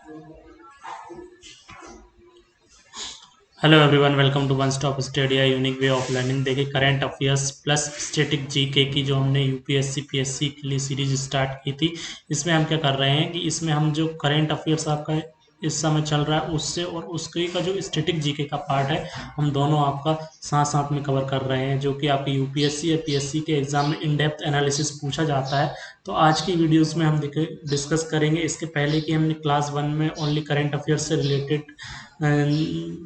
Hello everyone, welcome to one stop study, unique way of learning. देखिए, current affairs plus static GK की जो हमने UPSC PSC के लिए सीरीज स्टार्ट की थी, इसमें हम क्या कर रहे हैं कि इसमें हम जो करंट अफेयर्स आपका इस समय चल रहा है उससे और उसके का जो स्टैटिक जीके का पार्ट है, हम दोनों आपका साथ साथ में कवर कर रहे हैं, जो कि आपकी यूपीएससी या पीएससी के एग्जाम में इन डेप्थ एनालिसिस पूछा जाता है। तो आज की वीडियोस में हम डिस्कस करेंगे। इसके पहले कि हमने क्लास 1 में ओनली करंट अफेयर्स से रिलेटेड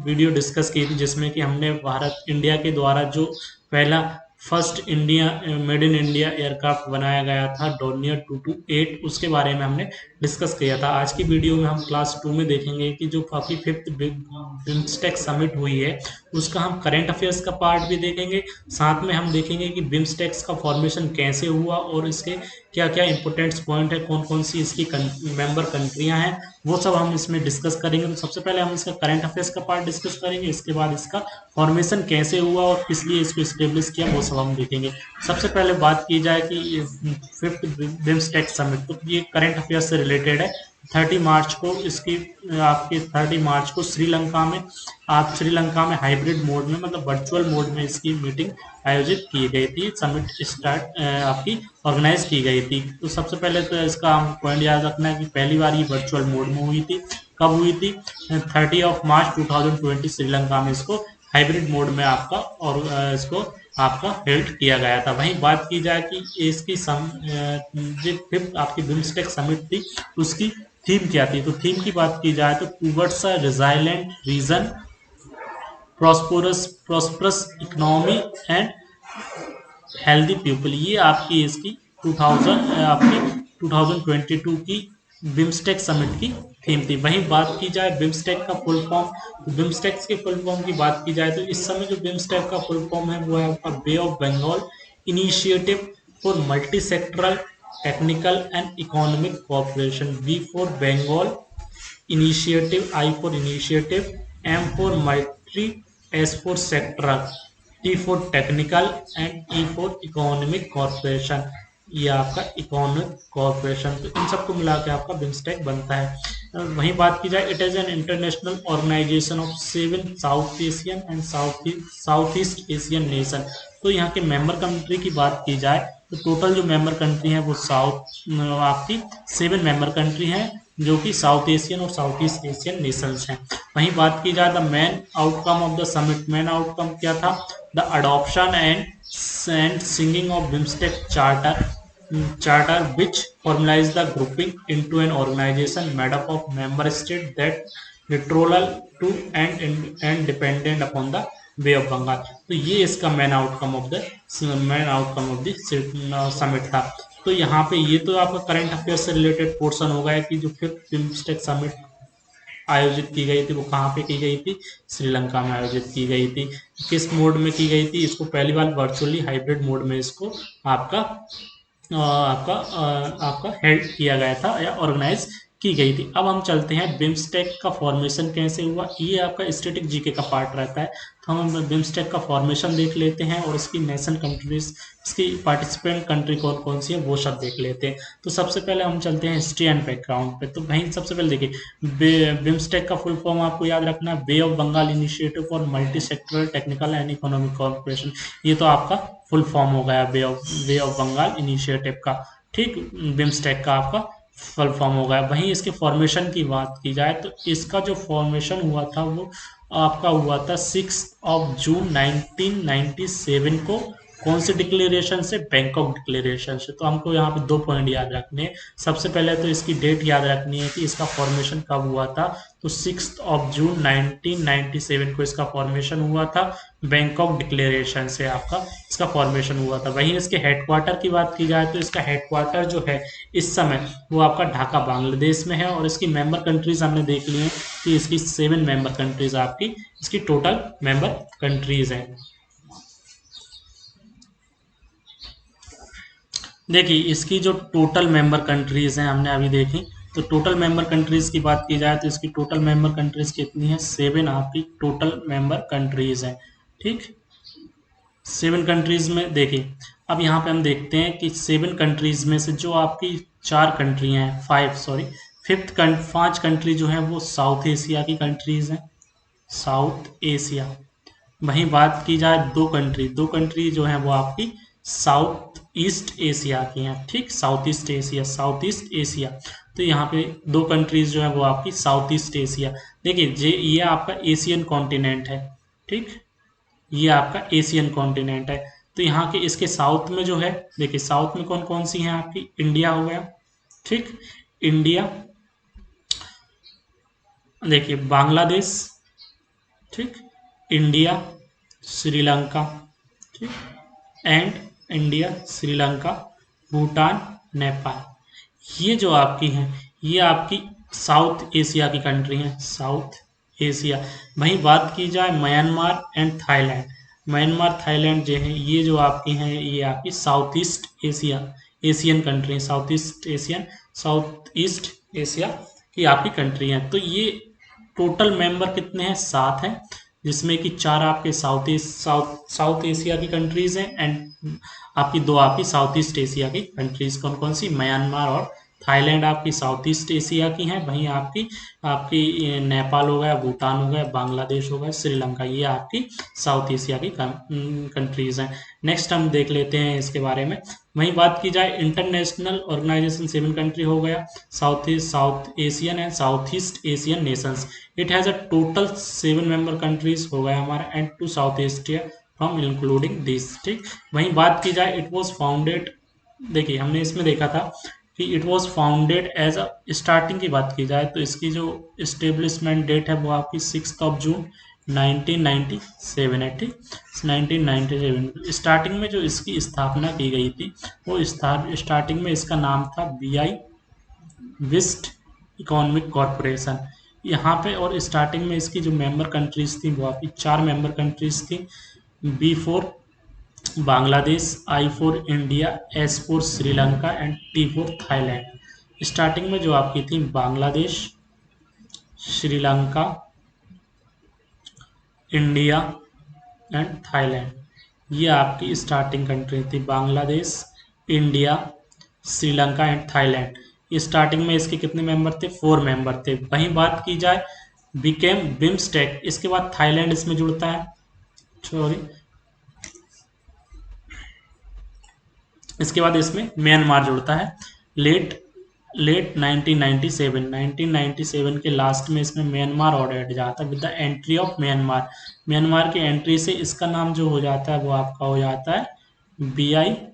वीडियो डिस्कस की थी, जिसमें कि हमने भारत इंडिया के द्वारा जो पहला first India made in India aircraft बनाया गया था डोर्नियर 228, उसके बारे में हमने डिस्कस किया था। आज की वीडियो में हम क्लास 2 में देखेंगे कि जो काफ़ी फिफ्थ बिम्स्टेक समिट हुई है, उसका हम करंट अफेयर्स का पार्ट भी देखेंगे। साथ में हम देखेंगे कि बिम्स्टेक्स का फॉर्मेशन कैसे हुआ और इसके क्या क्या इंपॉर्टेंट्स पॉइंट है, कौन कौन सी इसकी मेंबर कंट्रियां हैं, वो सब हम इसमें डिस्कस करेंगे। तो सबसे पहले हम इसका करंट अफेयर्स का पार्ट डिस्कस करेंगे, इसके बाद इसका फॉर्मेशन कैसे हुआ और किस लिए इसको स्टेब्लिश किया, वो सब हम देखेंगे। सबसे पहले बात की जाए कि फिफ्थ बिम्स्टेक समिट, तो ये करंट अफेयर्स से रिलेटेड है। 30 मार्च को इसकी आपके 30 मार्च को श्रीलंका में हाइब्रिड मोड में, मतलब वर्चुअल मोड में इसकी मीटिंग आयोजित की गई थी। समिट स्टार्ट आपकी ऑर्गेनाइज की गई थी। तो सबसे पहले तो इसका हम पॉइंट याद रखना है कि पहली बार ये वर्चुअल मोड में हुई थी। कब हुई थी? 30 मार्च 2020 श्रीलंका में इसको हाइब्रिड मोड में आपका और इसको आपका हेल्ड किया गया था। वहीं बात की जाए कि इसकी जो फिफ्थ आपकी बिम्स्टेक समिट थी, उसकी थीम क्या थी, तो थीम की बात की जाए तो towards a resilient region, prosperous economy and healthy people, ये आपकी इसकी 2022 की बिम्स्टेक समिट की थीम थी। वहीं बात की जाए बिम्स्टेक का फुल फॉर्म, तो बिम्स्टेक के फुल फॉर्म की बात की जाए तो इस समय जो बिम्स्टेक का फुल फॉर्म है वो है आपका bay of Bengal initiative for multi sectoral technical and economic cooperation. B for Bengal initiative, I for initiative, M for multi, S for sectoral, T for technical and E for economic corporation। ये आपका economic corporation, तो इन सबको मिला के आपका BIMSTEC बनता है। वहीं बात की जाए, it is an international organization of 7 south Asian and south east Asian nation. तो यहाँ के मेंबर कंट्री की बात की जाए तो टोटल जो मेंबर कंट्री हैं वो आपकी 7 मेंबर कंट्री हैं, जो कि साउथ एशियन और साउथ ईस्ट एशियन नेशंस हैं। वहीं बात की जाए the main outcome of the summit, main outcome क्या था? The adoption and singing of BIMSTEC charter which formalize the grouping into an organization made up of member states that neutral to and dependent upon the Bay of Bengal. तो ये इसका main outcome of the summit था। तो यहाँ पे ये तो आपका करंट अफेयर से रिलेटेड पोर्शन हो गया कि जो फिफ्थ बिम्स्टेक समिट आयोजित की गई थी वो कहाँ पे की गई थी? श्रीलंका में आयोजित की गई थी। किस मोड में की गई थी? इसको पहली बार वर्चुअली हाइब्रिड मोड में इसको आपका आपका हेल्ड किया गया था या ऑर्गेनाइज की गई थी। अब हम चलते हैं बिम्स्टेक का फॉर्मेशन कैसे हुआ, ये आपका स्टैटिक जीके का पार्ट रहता है। तो हम बिम्स्टेक का फॉर्मेशन देख लेते हैं और इसकी नेशन कंट्रीज, इसकी पार्टिसिपेंट कंट्री कौन कौन सी है वो सब देख लेते हैं। तो सबसे पहले हम चलते हैं हिस्ट्री एंड बैकग्राउंड पे। तो वहीं सबसे पहले देखिए, बिम्स्टेक का फुल फॉर्म आपको याद रखना है, bay of Bengal initiative for multi sectoral technical and economic corporation. ये तो आपका फुल फॉर्म हो गया बे ऑफ बंगाल इनिशिएटिव का, ठीक। बिम्स्टेक का आपका फुल फॉर्म हो गया। वहीं इसके फॉर्मेशन की बात की जाए तो इसका जो फॉर्मेशन हुआ था वो आपका हुआ था 6 जून 1997 को। कौन से डिक्लेरेशन से? बैंकॉक डिक्लेरेशन से। तो हमको यहाँ पे 2 पॉइंट याद रखने हैं। सबसे पहले तो इसकी डेट याद रखनी है कि इसका फॉर्मेशन कब हुआ था। तो 6 जून 1997 को इसका फॉर्मेशन हुआ था। बैंकॉक डिक्लेरेशन से आपका इसका फॉर्मेशन हुआ था। वहीं इसके हेडक्वार्टर की बात की जाए तो इसका हेडक्वार्टर जो है इस समय वो आपका ढाका बांग्लादेश में है। और इसकी मेंबर कंट्रीज हमने देख ली हैं कि इसकी 7 मेंबर कंट्रीज आपकी इसकी टोटल मेंबर कंट्रीज हैं। देखिए, इसकी जो टोटल मेंबर कंट्रीज हैं हमने अभी देखी, तो टोटल मेंबर कंट्रीज की बात की जाए तो इसकी टोटल मेंबर कंट्रीज कितनी है? 7 आपकी टोटल मेंबर कंट्रीज हैं, ठीक। 7 कंट्रीज में देखिए, अब यहाँ पे हम देखते हैं कि 7 कंट्रीज में से जो आपकी 4 कंट्री हैं, 5 सॉरी पांच कंट्री जो हैं वो साउथ एशिया की कंट्रीज हैं, साउथ एशिया। वहीं बात की जाए दो कंट्री जो हैं वो आपकी साउथ ईस्ट एशिया की हैं, ठीक, साउथ ईस्ट एशिया। तो यहाँ पे दो कंट्रीज जो हैं वो आपकी साउथ ईस्ट एशिया। देखिए ये आपका एशियन कॉन्टिनेंट है, ठीक, ये आपका एशियन कॉन्टिनेंट है। तो यहाँ के इसके साउथ में जो है, देखिए साउथ में कौन कौन सी हैं आपकी, इंडिया हो गया, ठीक, इंडिया, देखिए बांग्लादेश, ठीक, इंडिया, श्रीलंका, ठीक, एंड इंडिया, श्रीलंका, भूटान, नेपाल। ये जो आपकी हैं ये आपकी साउथ एशिया की कंट्री हैं, साउथ एशिया। वहीं बात की जाए Myanmar and Thailand, Myanmar Thailand जो है ये जो आपकी हैं ये आपकी south east Asia, Asian country, south east Asia की आपकी कंट्री हैं। तो ये टोटल मेंबर कितने हैं, 7 हैं, जिसमें कि 4 आपके साउथ एशिया की कंट्रीज हैं एंड आपकी 2 आपकी साउथ ईस्ट एशिया की कंट्रीज। कौन कौन सी, म्यांमार और थाईलैंड आपकी साउथ ईस्ट एशिया की हैं। वहीं आपकी आपकी नेपाल हो गया, भूटान हो गया, बांग्लादेश हो गया, श्रीलंका, ये आपकी साउथ एशिया की कंट्रीज हैं। नेक्स्ट हम देख लेते हैं इसके बारे में। वहीं बात की जाए इंटरनेशनल ऑर्गेनाइजेशन, 7 कंट्री हो गया, south Asian and south east Asian Nations. It has a total 7 member countries हो गया हमारा and 2 south Asia from including this, ठीक। वहीं बात की जाए इट वाज फाउंडेड, देखिए हमने इसमें देखा था कि it was founded as a, starting की बात की जाए तो इसकी जो इस्टेब्लिशमेंट डेट है वो आपकी 6 जून 1997 है, ठीक, 1997। स्टार्टिंग में जो इसकी स्थापना की गई थी वो स्टार्टिंग में इसका नाम था BI वेस्ट इकोनॉमिक कॉरपोरेशन, यहाँ पे। और स्टार्टिंग में इसकी जो मेंबर कंट्रीज थी वो आपकी 4 मेंबर कंट्रीज थी, B4 Bangladesh, I4 India, S4 Sri Lanka and T4 Thailand. Starting में जो आपकी थी Bangladesh, Sri Lanka, India and Thailand, ये आपकी स्टार्टिंग कंट्री थी, Bangladesh, India, Sri Lanka and Thailand. Starting में इसके कितने मेंबर थे, 4 मेंबर थे। वहीं बात की जाए बिकेम बिम्स्टेक, इसके बाद थाईलैंड इसमें जुड़ता है, सॉरी, इसके बाद इसमें म्यांमार जुड़ता है। लेट 1997 के लास्ट में इसमें म्यांमार और ऐड जाता है with the entry of Myanmar. Myanmar की एंट्री से इसका नाम जो हो जाता है वो आपका हो जाता है BIMST,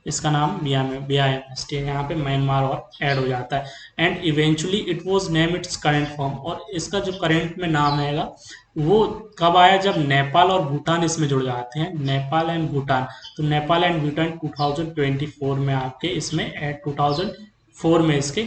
इसका नाम BIMST है, यहाँ पे म्यांमार और ऐड हो जाता है। And eventually it was name it's current form, और इसका जो करेंट में नाम आएगा वो कब आया, जब नेपाल और भूटान इसमें जुड़ जाते हैं, नेपाल एंड भूटान। तो नेपाल एंड भूटान 2024 में आपके इसमें 2004 में इसके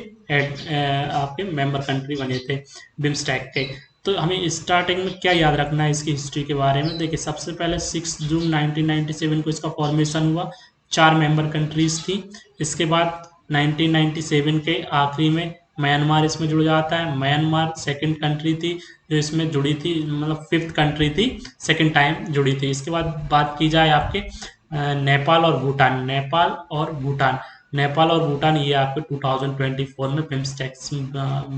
आपके मेंबर कंट्री बने थे बिम्स्टेक के। तो हमें स्टार्टिंग में क्या याद रखना है इसकी हिस्ट्री के बारे में, देखिए सबसे पहले 6 जून 1997 को इसका फॉर्मेशन हुआ, 4 मेंबर कंट्रीज थी। इसके बाद 1997 के आखिरी में म्यांमार इसमें जुड़ जाता है। म्यांमार सेकंड कंट्री थी जो इसमें जुड़ी थी, मतलब 5th कंट्री थी, सेकंड टाइम जुड़ी थी। इसके बाद बात की जाए आपके नेपाल और भूटान, नेपाल और भूटान ये आपके 2024 में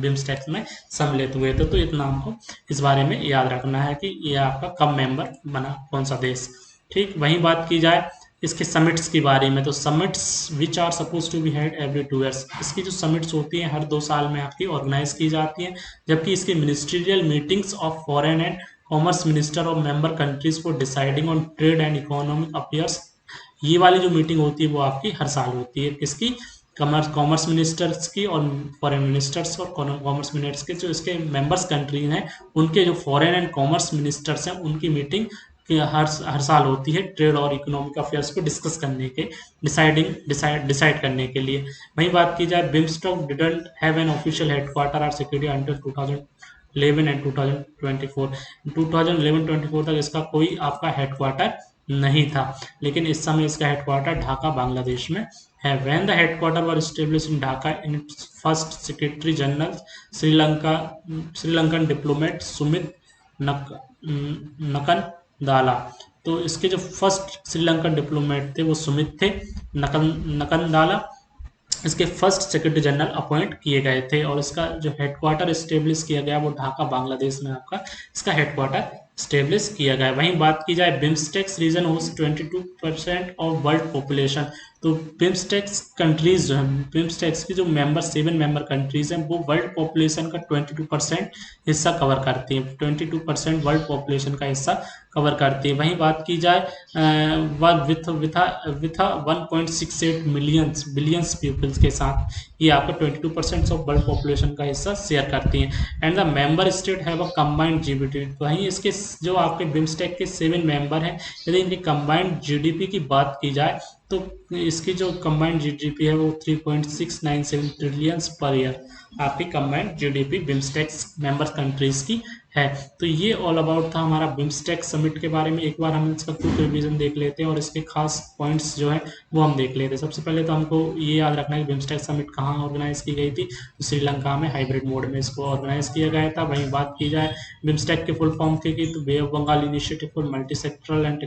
बिम्स्टेक्स में सम्मिलित हुए थे। तो इतना हमको इस बारे में याद रखना है कि ये आपका कब मेंबर बना, कौन सा देश, ठीक। वहीं बात की जाए इसके समिट्स के बारे में, तो summits which are suppose to be held every 2 years, इसकी जो समिट्स होती हैं हर 2 साल में आपकी ऑर्गेनाइज की जाती हैं। जबकि इसकी ministerial meetings of foreign and commerce minister of member countries for deciding on trade and economic affairs, ये वाली जो मीटिंग होती है वो आपकी हर साल होती है। किसकी, कॉमर्स मिनिस्टर्स की और फॉरेन मिनिस्टर्स, और कॉमर्स मिनिस्टर्स के जो इसके मेंबर्स कंट्री हैं उनके जो फॉरेन एंड कॉमर्स मिनिस्टर्स हैं उनकी मीटिंग हर साल होती है ट्रेड और इकोनॉमिक अफेयर्स को डिस्कस करने के, डिसाइड करने के लिए। वहीं बात की जाए BIMSTEC didn't have an official headquarter और सिक्योरिटी अंटिल 2011 एंड 2024 तक इसका कोई आपका हेडक्वार्टर नहीं था, लेकिन इस समय इसका हेडक्वार्टर ढाका बांग्लादेश में है। When the headquarter were established in Dhaka in its first secretary general Sri Lankan diplomat Sumith Nakandala, तो इसके जो फर्स्ट श्रीलंकन डिप्लोमेट थे वो सुमित थे नकन दाला। इसके फर्स्ट सेक्रेटरी जनरल अपॉइंट किए गए थे और इसका जो हेडक्वार्टर स्टेब्लिश किया गया वो ढाका बांग्लादेश में आपका इसका हेडक्वार्टर स्टेब्लिश किया गया। वहीं बात की जाए BIMSTEC's region host 22% of world population. तो बिम्स्टेक्स कंट्रीज जो है, बिम्स्टेक्स की जो मेंबर 7 मेंबर कंट्रीज हैं वो वर्ल्ड पॉपुलेशन का 22% हिस्सा कवर करती हैं। 22% वर्ल्ड पॉपुलेशन का हिस्सा कवर करती है। वहीं बात की जाए with with 1.68 millions billions peoples के साथ ये आपका 22% ऑफ वर्ल्ड पॉपुलेशन का हिस्सा शेयर करती हैं। And the member state have a combined GDP. वहीं इसके जो आपके बिम्स्टेक के 7 मेंबर हैं, यदि इनकी कंबाइंड जीडीपी की बात की जाए तो इसकी जो कंबाइंड जीडीपी है वो 3.697 ट्रिलियंस पर ईयर आपकी कंबाइंड जीडीपी बिम्स्टेक्स मेंबर कंट्रीज की है। तो ये ऑल अबाउट था हमारा बिम्स्टेक समिट के बारे में। एक बार हम इसका क्विक रिवीजन देख लेते हैं और इसके खास पॉइंट्स जो है वो हम देख लेते हैं। सबसे पहले तो हमको ये याद रखना है कि बिम्स्टेक समिट कहाँ ऑर्गेनाइज की गई थी, तो श्रीलंका में हाइब्रिड मोड में इसको ऑर्गेनाइज किया गया था। वहीं बात की जाए बिम्स्टेक के फुल फॉर्म की तो bay of Bengal initiative for multi sectoral and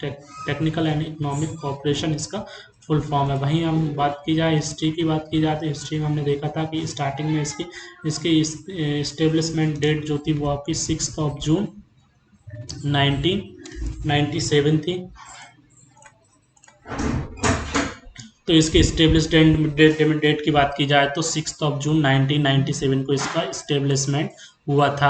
technical and economic cooperation इसका फुल फॉर्म है। वहीं हम बात की जाए हिस्ट्री की बात की जाए तो हिस्ट्री में हमने देखा था कि स्टार्टिंग में इसकी इस्टेब्लिशमेंट डेट जो थी वो आपकी 6 जून 1997 थी। तो इसके स्टेब्लिश डेट की बात की जाए तो 6 जून 1997 को इसका स्टेब्लिशमेंट हुआ था।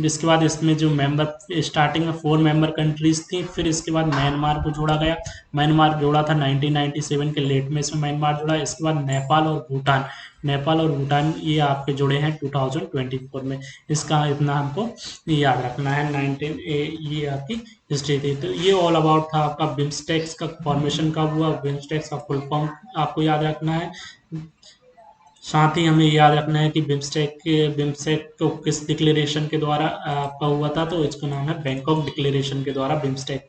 इसके बाद इसमें जो मेंबर स्टार्टिंग में 4 मेंबर कंट्रीज थी, फिर इसके बाद म्यांमार को जोड़ा गया। म्यांमार जोड़ा था 1997 के लेट में इसमें म्यांमार जुड़ा। इसके बाद नेपाल और भूटान ये आपके जुड़े हैं 2024 में। इसका इतना हमको याद रखना है। 19 ये आपकी हिस्ट्री थी। तो ये ऑल अबाउट था आपका बिम्स्टेक्स का फॉर्मेशन कब हुआ, बिम्स्टेक्स का फुल फॉर्म आपको याद रखना है। साथ ही हमें याद रखना है कि बिम्स्टेक को किस डिक्लेरेशन के द्वारा आपका हुआ था, तो इसका नाम है बैंकॉक डिक्लेरेशन के द्वारा बिम्स्टेक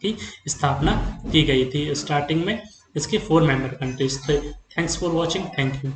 की स्थापना की गई थी। स्टार्टिंग में इसके 4 मेंबर कंट्रीज थे। Thanks for watching, thank you.